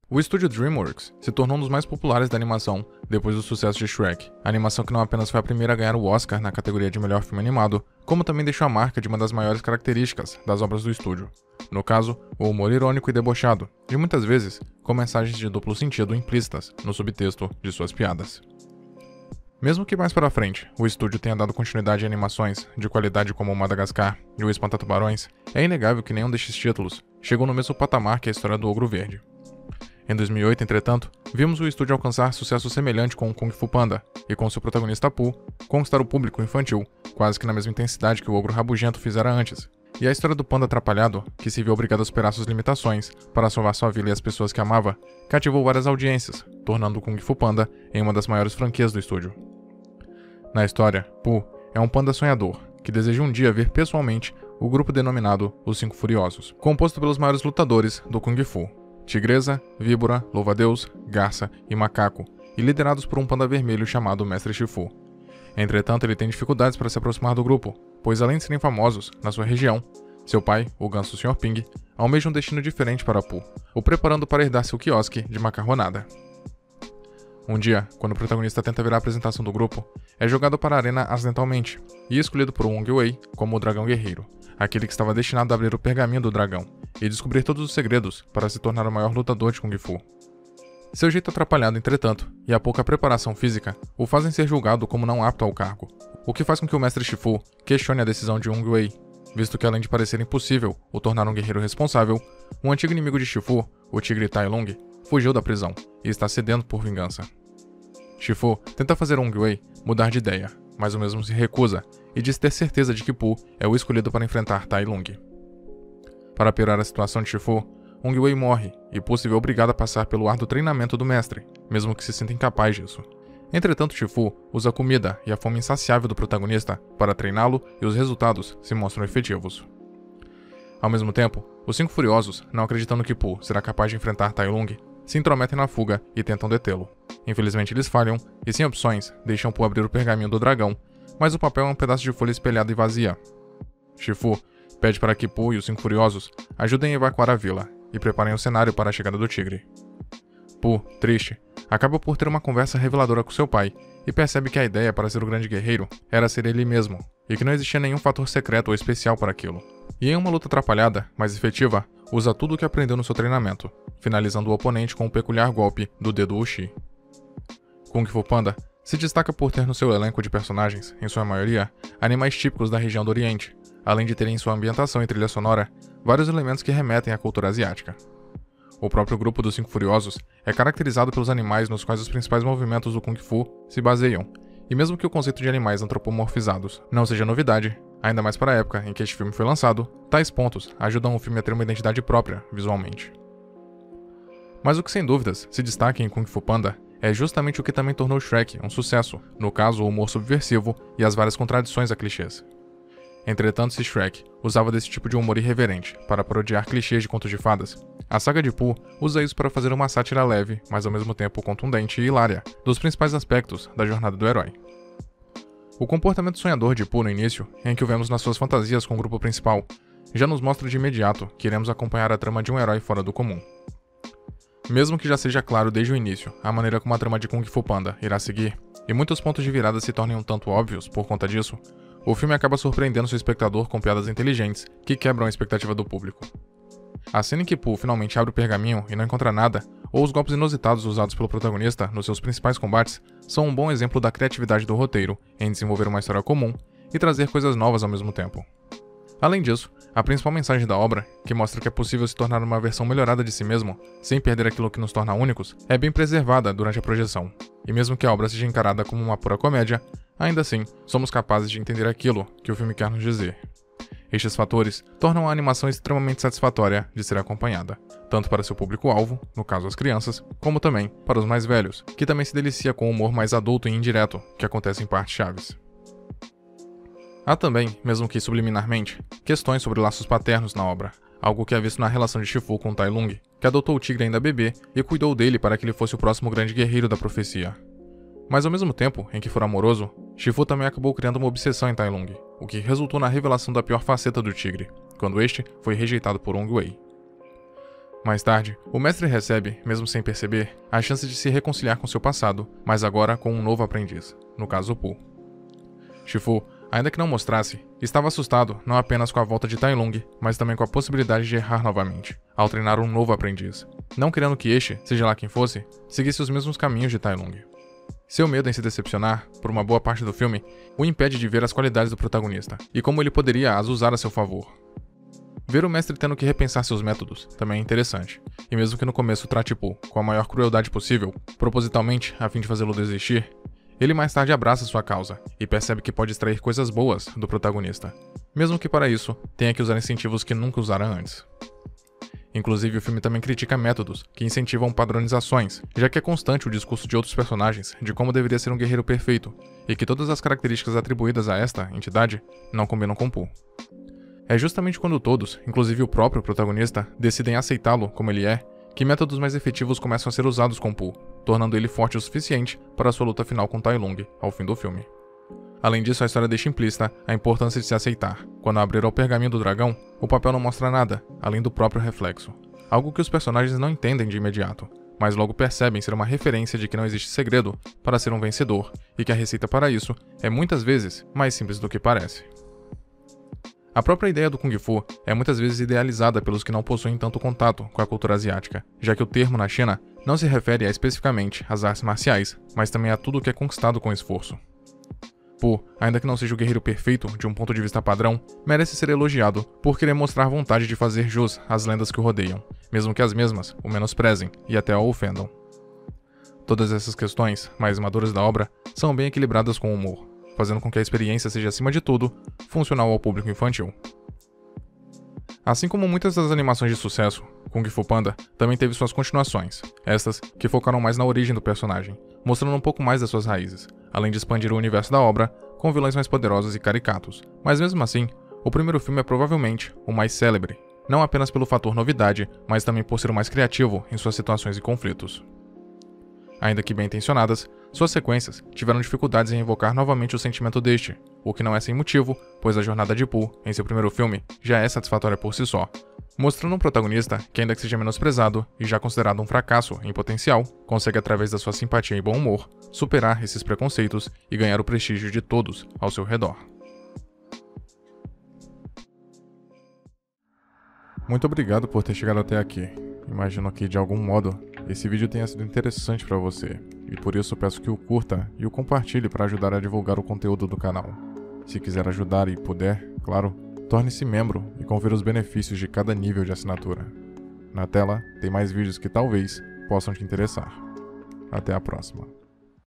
O estúdio DreamWorks se tornou um dos mais populares da animação depois do sucesso de Shrek, a animação que não apenas foi a primeira a ganhar o Oscar na categoria de melhor filme animado, como também deixou a marca de uma das maiores características das obras do estúdio. No caso, o humor irônico e debochado, de muitas vezes com mensagens de duplo sentido implícitas no subtexto de suas piadas. Mesmo que mais para frente o estúdio tenha dado continuidade a animações de qualidade como Madagascar e o Espanta-Tubarões, é inegável que nenhum destes títulos chegou no mesmo patamar que a história do Ogro Verde. Em 2008, entretanto, vimos o estúdio alcançar sucesso semelhante com o Kung Fu Panda e com seu protagonista Pooh conquistar o público infantil, quase que na mesma intensidade que o Ogro Rabugento fizera antes. E a história do panda atrapalhado, que se viu obrigado a superar suas limitações para salvar sua vila e as pessoas que amava, cativou várias audiências, tornando o Kung Fu Panda em uma das maiores franquias do estúdio. Na história, Pooh é um panda sonhador, que deseja um dia ver pessoalmente o grupo denominado Os Cinco Furiosos, composto pelos maiores lutadores do Kung Fu: Tigresa, Víbora, Louva-a-Deus, Garça e Macaco, e liderados por um panda vermelho chamado Mestre Shifu. Entretanto, ele tem dificuldades para se aproximar do grupo, pois além de serem famosos na sua região, seu pai, o ganso Sr. Ping, almeja um destino diferente para Pooh, o preparando para herdar seu quiosque de macarronada. Um dia, quando o protagonista tenta virar a apresentação do grupo, é jogado para a arena acidentalmente, e escolhido por Wong Wei como o Dragão Guerreiro, aquele que estava destinado a abrir o pergaminho do dragão e descobrir todos os segredos para se tornar o maior lutador de Kung Fu. Seu jeito atrapalhado, entretanto, e a pouca preparação física o fazem ser julgado como não apto ao cargo, o que faz com que o Mestre Shifu questione a decisão de Wong Wei, visto que além de parecer impossível o tornar um guerreiro responsável, um antigo inimigo de Shifu, o tigre Tai Lung, fugiu da prisão e está sedento por vingança. Shifu tenta fazer Wong Wei mudar de ideia, mas o mesmo se recusa e diz ter certeza de que Pooh é o escolhido para enfrentar Tai Lung. Para piorar a situação de Shifu, Wong Wei morre e Pooh se vê obrigado a passar pelo árduo treinamento do mestre, mesmo que se sinta incapaz disso. Entretanto, Shifu usa a comida e a fome insaciável do protagonista para treiná-lo e os resultados se mostram efetivos. Ao mesmo tempo, os Cinco Furiosos, não acreditando que Pooh será capaz de enfrentar Tai Lung, se intrometem na fuga e tentam detê-lo. Infelizmente eles falham e, sem opções, deixam Pooh abrir o pergaminho do dragão, mas o papel é um pedaço de folha espelhada e vazia. Shifu pede para que Pooh e os Cinco Furiosos ajudem a evacuar a vila e preparem o cenário para a chegada do tigre. Pooh, triste, acaba por ter uma conversa reveladora com seu pai e percebe que a ideia para ser o grande guerreiro era ser ele mesmo, e que não existia nenhum fator secreto ou especial para aquilo. E em uma luta atrapalhada, mas efetiva, usa tudo o que aprendeu no seu treinamento, finalizando o oponente com um peculiar golpe do dedo Uchi. Kung Fu Panda se destaca por ter no seu elenco de personagens, em sua maioria, animais típicos da região do Oriente, além de ter em sua ambientação e trilha sonora vários elementos que remetem à cultura asiática. O próprio grupo dos Cinco Furiosos é caracterizado pelos animais nos quais os principais movimentos do Kung Fu se baseiam, e mesmo que o conceito de animais antropomorfizados não seja novidade, ainda mais para a época em que este filme foi lançado, tais pontos ajudam o filme a ter uma identidade própria visualmente. Mas o que sem dúvidas se destaca em Kung Fu Panda é justamente o que também tornou Shrek um sucesso, no caso o humor subversivo e as várias contradições a clichês. Entretanto, se Shrek usava desse tipo de humor irreverente para parodiar clichês de contos de fadas, a saga de Pooh usa isso para fazer uma sátira leve, mas ao mesmo tempo contundente e hilária, dos principais aspectos da jornada do herói. O comportamento sonhador de Pooh no início, em que o vemos nas suas fantasias com o grupo principal, já nos mostra de imediato que iremos acompanhar a trama de um herói fora do comum. Mesmo que já seja claro desde o início a maneira como a trama de Kung Fu Panda irá seguir, e muitos pontos de virada se tornem um tanto óbvios por conta disso, o filme acaba surpreendendo seu espectador com piadas inteligentes que quebram a expectativa do público. A cena em que Pooh finalmente abre o pergaminho e não encontra nada, ou os golpes inusitados usados pelo protagonista nos seus principais combates, são um bom exemplo da criatividade do roteiro em desenvolver uma história comum e trazer coisas novas ao mesmo tempo. Além disso, a principal mensagem da obra, que mostra que é possível se tornar uma versão melhorada de si mesmo, sem perder aquilo que nos torna únicos, é bem preservada durante a projeção. E mesmo que a obra seja encarada como uma pura comédia, ainda assim, somos capazes de entender aquilo que o filme quer nos dizer. Estes fatores tornam a animação extremamente satisfatória de ser acompanhada, tanto para seu público-alvo, no caso as crianças, como também para os mais velhos, que também se delicia com o humor mais adulto e indireto, que acontece em partes chaves. Há também, mesmo que subliminarmente, questões sobre laços paternos na obra, algo que é visto na relação de Shifu com Tai Lung, que adotou o tigre ainda bebê e cuidou dele para que ele fosse o próximo grande guerreiro da profecia. Mas ao mesmo tempo em que for amoroso, Shifu também acabou criando uma obsessão em Tai Lung, o que resultou na revelação da pior faceta do tigre, quando este foi rejeitado por Wong Wei. Mais tarde, o mestre recebe, mesmo sem perceber, a chance de se reconciliar com seu passado, mas agora com um novo aprendiz, no caso Pooh. Shifu, ainda que não mostrasse, estava assustado não apenas com a volta de Tai Lung, mas também com a possibilidade de errar novamente, ao treinar um novo aprendiz, não querendo que este, seja lá quem fosse, seguisse os mesmos caminhos de Tai Lung. Seu medo em se decepcionar, por uma boa parte do filme, o impede de ver as qualidades do protagonista, e como ele poderia as usar a seu favor. Ver o mestre tendo que repensar seus métodos também é interessante, e mesmo que no começo trate Pooh com a maior crueldade possível, propositalmente a fim de fazê-lo desistir, ele mais tarde abraça sua causa e percebe que pode extrair coisas boas do protagonista, mesmo que para isso tenha que usar incentivos que nunca usara antes. Inclusive, o filme também critica métodos que incentivam padronizações, já que é constante o discurso de outros personagens de como deveria ser um guerreiro perfeito, e que todas as características atribuídas a esta entidade não combinam com Pooh. É justamente quando todos, inclusive o próprio protagonista, decidem aceitá-lo como ele é, que métodos mais efetivos começam a ser usados com Pooh, tornando ele forte o suficiente para sua luta final com Tai Lung, ao fim do filme. Além disso, a história deixa implícita a importância de se aceitar. Quando abrir ao pergaminho do dragão, o papel não mostra nada, além do próprio reflexo. Algo que os personagens não entendem de imediato, mas logo percebem ser uma referência de que não existe segredo para ser um vencedor, e que a receita para isso é muitas vezes mais simples do que parece. A própria ideia do Kung Fu é muitas vezes idealizada pelos que não possuem tanto contato com a cultura asiática, já que o termo na China não se refere especificamente às artes marciais, mas também a tudo o que é conquistado com esforço. Pooh, ainda que não seja o guerreiro perfeito de um ponto de vista padrão, merece ser elogiado por querer mostrar vontade de fazer jus às lendas que o rodeiam, mesmo que as mesmas o menosprezem e até o ofendam. Todas essas questões, mais maduras da obra, são bem equilibradas com o humor, fazendo com que a experiência seja, acima de tudo, funcional ao público infantil. Assim como muitas das animações de sucesso, Kung Fu Panda também teve suas continuações, estas que focaram mais na origem do personagem, mostrando um pouco mais das suas raízes, além de expandir o universo da obra com vilões mais poderosos e caricatos. Mas mesmo assim, o primeiro filme é provavelmente o mais célebre, não apenas pelo fator novidade, mas também por ser o mais criativo em suas situações e conflitos. Ainda que bem intencionadas, suas sequências tiveram dificuldades em evocar novamente o sentimento deste, o que não é sem motivo, pois a jornada de Pooh, em seu primeiro filme, já é satisfatória por si só, mostrando um protagonista que, ainda que seja menosprezado e já considerado um fracasso em potencial, consegue através da sua simpatia e bom humor, superar esses preconceitos e ganhar o prestígio de todos ao seu redor. Muito obrigado por ter chegado até aqui. Imagino que, de algum modo, esse vídeo tenha sido interessante para você, e por isso peço que o curta e o compartilhe para ajudar a divulgar o conteúdo do canal. Se quiser ajudar e puder, claro, torne-se membro e confira os benefícios de cada nível de assinatura. Na tela tem mais vídeos que talvez possam te interessar. Até a próxima.